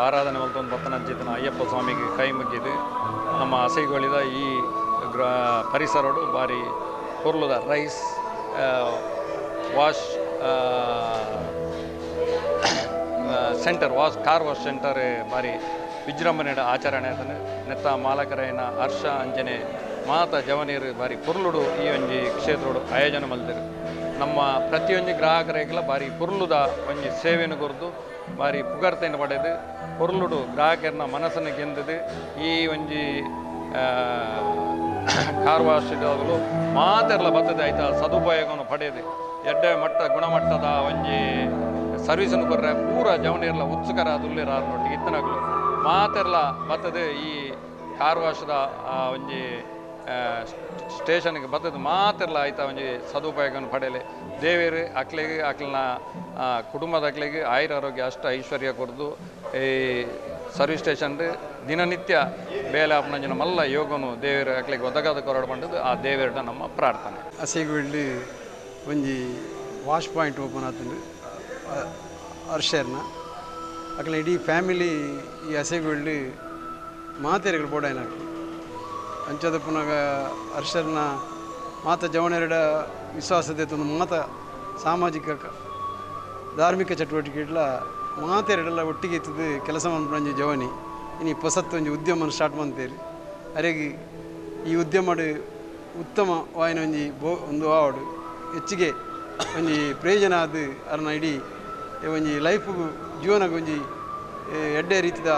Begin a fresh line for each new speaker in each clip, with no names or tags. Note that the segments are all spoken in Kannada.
ಆರಾಧನೆ ಮಲ್ತೊಂದು ಬತ್ತನಂಚಿತನ ಅಯ್ಯಪ್ಪ ಸ್ವಾಮಿಗೆ ಕೈ ಮುಗಿದು ನಮ್ಮ ಹಸೆಗೊಳಿದ ಈ ಪರಿಸರಡು ಬಾರಿ ಕುರ್ಲುದ rice wash centre car wash centre ಬಾರಿ ವಿಜೃಂಭಣೆ ಆಚರಣೆ ಆತನ ನೆತ್ತ ಮಾಲಕರೈನ ಹರ್ಷ ಅಂಜನೆ ಮಾತ ಜವನೀರು ಬಾರಿ ಪುರ್ಲುಡು ಈ ಒಂಜಿ ಕ್ಷೇತ್ರಡು ಆಯೋಜನೆ ಮಲ್ತಿರು ನಮ್ಮ ಪ್ರತಿಯೊಂದು ಗ್ರಾಹಕರಿಗೆಲ್ಲ ಬಾರಿ ಪುರ್ಲುದ ಒಂಜಿ ಸೇವೆಯನ್ನು ಕೊರ್ದು ಬಾರಿ ಪುಗರ್ತೆಯನ್ನು ಪಡೆದು ಪುರ್ಲುಡು ಗ್ರಾಹಕರನ್ನ ಮನಸ್ಸನ್ನು ಗೆಂದದು ಈ ಒಂಜಿ ಕಾರ್ ವಾಶ್ ಇದಾಗಲು ಮಾತೆಲ್ಲ ಬರ್ತದೆ ಆಯ್ತಾ ಸದುಪಯೋಗವನ್ನು ಪಡೆಯದು ಎಡ್ಡೆ ಗುಣಮಟ್ಟದ ಒಂಜಿ ಸರ್ವಿಸನ್ನು ಕೊರ್ರೆ ಪೂರ ಜವನಿರಲ್ಲ ಉತ್ಸುಕರ ತುಲ್ಲಿರೊಟ್ಟಿಗೆ ಇತ್ತನಾಗಲು ಮಾತೆಲ್ಲ ಬರ್ತದೆ ಈ ಕಾರ್ ವಾಶ್ದ ಒಂಜಿ ಸ್ಟೇಷನ್ಗೆ ಬರ್ತದೆ ಮಾತೆಲ್ಲ ಆಯ್ತಾ ಒಂಜಿ ಸದುಪಯೋಗವನ್ನು ಪಡೆಯಲಿ ದೇವೇರು ಅಕ್ಲೆಗೆ ಅಕ್ಲನ ಕುಟುಂಬದ ಅಕ್ಲೆಗೆ ಆಯುರಾರೋಗ್ಯ ಅಷ್ಟ ಐಶ್ವರ್ಯ ಕೊರ್ದು ಈ ಸರ್ವಿಸ್ ಸ್ಟೇಷನ್ ದಿನನಿತ್ಯ ಬೇಲೆ ಆಪಣಂಜಿನ ಮಲ್ಲ ಯೋಗನು ದೇವೇರು ಅಕ್ಲೆಗೆ ಒದಗದ ಕೊರಡು ಬಂದದ್ದು ಆ ದೇವೇರ್ಡ ನಮ್ಮ ಪ್ರಾರ್ಥನೆ.
ಹಸೆಗೊಳ್ಳಿ ಒಂಜಿ ವಾಶ್ ಪಾಯಿಂಟ್ ಓಪನ್ ಆತಂದು ಹರ್ಷರ್ನ ಅಕ್ಲ ಇಡೀ ಫ್ಯಾಮಿಲಿ ಈ ಹಸೆಗೊಳ್ಳಿ ಮಾತೆರೆಗಳು ಬೋಡಾಯ್ನ ಅಂಚದ ಪುನಃ ಹರ್ಷರ್ನ ಮಾತ ಜವನೆರಡ ವಿಶ್ವಾಸದ ಮಾತ ಸಾಮಾಜಿಕ ಧಾರ್ಮಿಕ ಚಟುವಟಿಕೆಗಳ ಮಾತೆರಡೆಲ್ಲ ಒಟ್ಟಿಗೆ ಇತ್ತದು ಕೆಲಸ ಮಾಡ್ಬಂಜಿ ಜವನಿ ಇನ್ನು ಹೊಸತ್ತು ಒಂಜಿ ಉದ್ಯಮ ಸ್ಟಾರ್ಟ್ ಮಾಡ್ತೇರಿ ಅರೆಗಿ ಈ ಉದ್ಯಮ ಉತ್ತಮ ವಾಯಿನ ಒಂಜಿ ಒಂದು ಆವಡು ಹೆಚ್ಚಿಗೆ ಒಂಜಿ ಪ್ರಯೋಜನ ಅದು ಅರ್ನ ಇಡೀ ಒಂಜಿ ಲೈಫ್ಗೂ ಜೀವನಕ್ಕೆ ಒಂಜಿ ಎಡ್ಡೆ ರೀತಿದ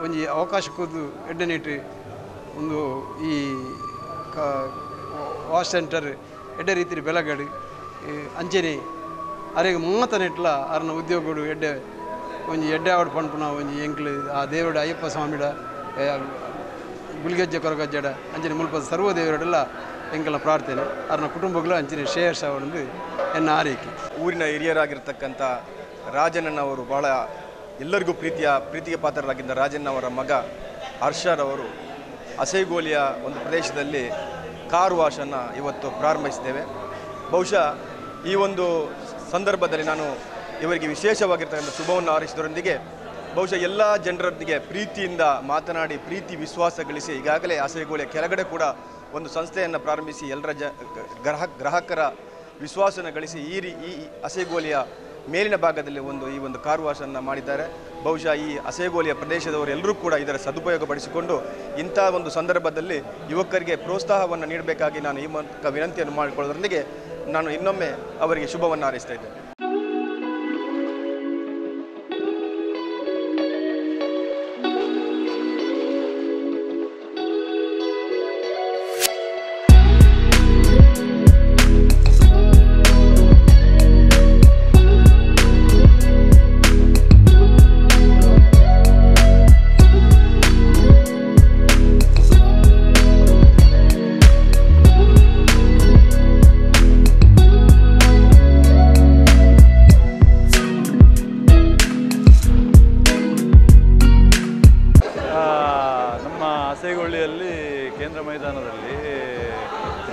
ಒಂಜಿ ಅವಕಾಶ ಕೊದ್ದು ಎಡ್ಡೆ ನೀಟು ಒಂದು ಈ ವಾಶ್ ಸೆಂಟರ್ ಎಡ್ಡೆ ರೀತಿ ಬೆಳಗಡು ಅಂಚೆನೆ ಅರೆಗೆ ಮಾತ ನೆಟ್ಲ ಅರ್ನ ಉದ್ಯೋಗಗಳು ಎಡ್ಡೆ ಒಂಜಿ ಎಡ್ಡೆ ಆವಡು ಪಂಪುನ ಒಂಜಿ ಎಂಕ್ಲು ಆ ದೇವಡ ಅಯ್ಯಪ್ಪ ಸ್ವಾಮಿಡ ಗುಲ್ಗೆಜ್ಜೆ ಕೊರಗಜ್ಜಡ ಅಂಚನೆ ಮುಲ್ಪ ಸರ್ವ ದೇವರಡೆಲ್ಲ ಎಂಕಲ ಪ್ರಾರ್ಥನೆ ಅರ್ನ ಕುಟುಂಬಗಳು ಅಂಚನೆ ಶ್ರೇಯಸ್ ಅವರೊಂದು ಎನ್ನ ಆರೈಕೆ.
ಊರಿನ ಹಿರಿಯರಾಗಿರ್ತಕ್ಕಂಥ ರಾಜಣ್ಣನವರು ಭಾಳ ಎಲ್ಲರಿಗೂ ಪ್ರೀತಿಗೆ ಪಾತ್ರರಾಗಿದ್ದ ರಾಜಣ್ಣವರ ಮಗ ಹರ್ಷರವರು ಹಸೆಗೋಲಿಯ ಒಂದು ಪ್ರದೇಶದಲ್ಲಿ ಕಾರ್ ವಾಶನ್ನು ಇವತ್ತು ಪ್ರಾರಂಭಿಸಿದ್ದೇವೆ. ಬಹುಶಃ ಈ ಒಂದು ಸಂದರ್ಭದಲ್ಲಿ ನಾನು ಇವರಿಗೆ ವಿಶೇಷವಾಗಿರ್ತಕ್ಕಂಥ ಶುಭವನ್ನು ಹಾರೈಸಿದರೊಂದಿಗೆ ಬಹುಶಃ ಎಲ್ಲ ಜನರೊಂದಿಗೆ ಪ್ರೀತಿಯಿಂದ ಮಾತನಾಡಿ ಪ್ರೀತಿ ವಿಶ್ವಾಸ ಗಳಿಸಿ ಈಗಾಗಲೇ ಹಸೆಗೋಲಿಯ ಕೆಳಗಡೆ ಕೂಡ ಒಂದು ಸಂಸ್ಥೆಯನ್ನು ಪ್ರಾರಂಭಿಸಿ ಎಲ್ಲರ ಗ್ರಾಹಕರ ವಿಶ್ವಾಸನ ಗಳಿಸಿ ಈ ಹಸೆಗೋಲಿಯ ಮೇಲಿನ ಭಾಗದಲ್ಲಿ ಈ ಒಂದು ಕಾರ್ ವಾಶನ್ನು ಮಾಡಿದ್ದಾರೆ. ಬಹುಶಃ ಈ ಹಸೆಗೋಲಿಯ ಪ್ರದೇಶದವರು ಎಲ್ಲರೂ ಕೂಡ ಇದರ ಸದುಪಯೋಗ ಪಡಿಸಿಕೊಂಡು ಇಂಥ ಒಂದು ಸಂದರ್ಭದಲ್ಲಿ ಯುವಕರಿಗೆ ಪ್ರೋತ್ಸಾಹವನ್ನು ನೀಡಬೇಕಾಗಿ ನಾನು ಈ ಮೂಲಕ ವಿನಂತಿಯನ್ನು ಮಾಡಿಕೊಳ್ಳೋದ್ರೊಂದಿಗೆ ನಾನು ಇನ್ನೊಮ್ಮೆ ಅವರಿಗೆ ಶುಭವನ್ನು ಹಾರೈಸ್ತಾ ಇದ್ದೇನೆ.
ಹಸೆಗೊಳ್ಳಿಯಲ್ಲಿ ಕೇಂದ್ರ ಮೈದಾನದಲ್ಲಿ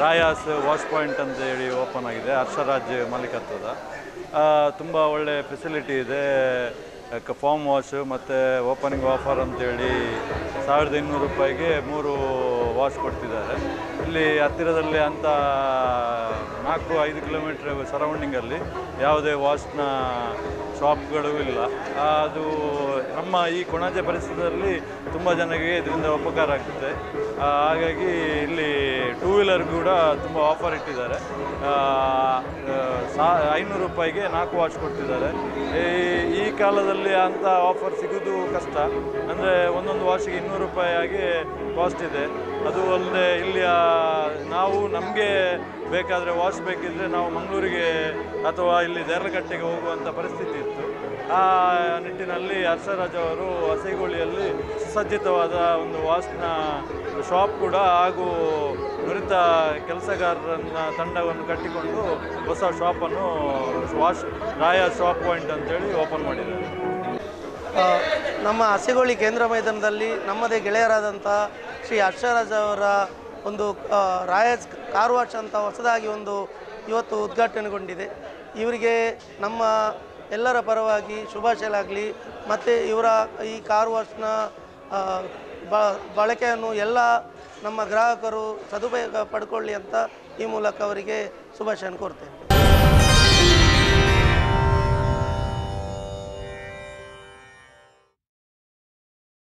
ರಾಯಾಸ್ ವಾಶ್ ಪಾಯಿಂಟ್ ಅಂತೇಳಿ ಓಪನ್ ಆಗಿದೆ. ಹರ್ಷರಾಜ್ ಮಾಲೀಕತ್ವದ ತುಂಬ ಒಳ್ಳೆ ಫೆಸಿಲಿಟಿ ಇದೆ. ಫಾರ್ಮ್ ವಾಶ್ ಮತ್ತು ಓಪನಿಂಗ್ ಆಫರ್ ಅಂತೇಳಿ 1200 ರೂಪಾಯಿಗೆ 3 ವಾಶ್ ಕೊಡ್ತಿದ್ದಾರೆ. ಇಲ್ಲಿ ಹತ್ತಿರದಲ್ಲಿ ಅಂತ 4-5 ಕಿಲೋಮೀಟ್ರ್ ಸರೌಂಡಿಂಗಲ್ಲಿ ಯಾವುದೇ ವಾಶ್ನ ಶಾಪ್ಗಳು ಇಲ್ಲ. ಅದು ನಮ್ಮ ಈ ಕೊಣಾಜೆ ಪರಿಸರದಲ್ಲಿ ತುಂಬ ಜನರಿಗೆ ಇದರಿಂದ ಉಪಕಾರ ಆಗ್ತದೆ. ಹಾಗಾಗಿ ಇಲ್ಲಿ 2 ವೀಲರ್ ಕೂಡ ತುಂಬ ಆಫರ್ ಇಟ್ಟಿದ್ದಾರೆ. 500 ರೂಪಾಯಿಗೆ 4 ವಾಶ್ ಕೊಡ್ತಿದ್ದಾರೆ. ಈ ಕಾಲದಲ್ಲಿ ಅಂಥ ಆಫರ್ ಸಿಗೋದು ಕಷ್ಟ. ಅಂದರೆ ಒಂದೊಂದು ವಾಶಿಗೆ 200 ರೂಪಾಯಿ ಆಗಿ ಕಾಸ್ಟ್ ಇದೆ. ಅದು ಅಲ್ಲದೆ ಇಲ್ಲಿ ನಾವು ನಮಗೆ ಬೇಕಾದರೆ ವಾಶ್ ಬೇಕಿದ್ದರೆ ನಾವು ಮಂಗಳೂರಿಗೆ ಅಥವಾ ಇಲ್ಲಿ ದೇರ್ಲಕಟ್ಟೆಗೆ ಹೋಗುವಂಥ ಪರಿಸ್ಥಿತಿ ಇತ್ತು. ಆ ನಿಟ್ಟಿನಲ್ಲಿ ಹರ್ಷರಾಜ್ ಅವರು ಹಸೆಗೊಳ್ಳಿಯಲ್ಲಿ ಸುಸಜ್ಜಿತವಾದ ಒಂದು ವಾಶ್ನ ಶಾಪ್ ಕೂಡ ಹಾಗೂ ನುರಿತ ಕೆಲಸಗಾರರನ್ನ ತಂಡವನ್ನು ಕಟ್ಟಿಕೊಂಡು ಹೊಸ ಶಾಪನ್ನು ರಾಯ ಶಾಪ್ ಪಾಯಿಂಟ್ ಅಂತೇಳಿ ಓಪನ್ ಮಾಡಿದ್ದಾರೆ.
ನಮ್ಮ ಹಸೆಗೊಳ್ಳಿ ಕೇಂದ್ರ ಮೈದಾನದಲ್ಲಿ ನಮ್ಮದೇ ಗೆಳೆಯರಾದಂಥ ಶ್ರೀ ಹರ್ಷರಾಜ್ ಅವರ ಒಂದು ರಾಯಸ್ ಕಾರ್ ವಾಶ್ ಅಂತ ಹೊಸದಾಗಿ ಇವತ್ತು ಉದ್ಘಾಟನೆಗೊಂಡಿದೆ. ಇವರಿಗೆ ನಮ್ಮ ಎಲ್ಲರ ಪರವಾಗಿ ಶುಭಾಶಯಲಾಗಲಿ. ಮತ್ತು ಇವರ ಈ ಕಾರ್ ವಾಶ್ನ ಬಳಕೆಯನ್ನು ಎಲ್ಲ ನಮ್ಮ ಗ್ರಾಹಕರು ಸದುಪಯೋಗ ಪಡ್ಕೊಳ್ಳಿ ಅಂತ ಈ ಮೂಲಕ ಅವರಿಗೆ ಶುಭಾಶಯ ಕೋರ್ತೇನೆ.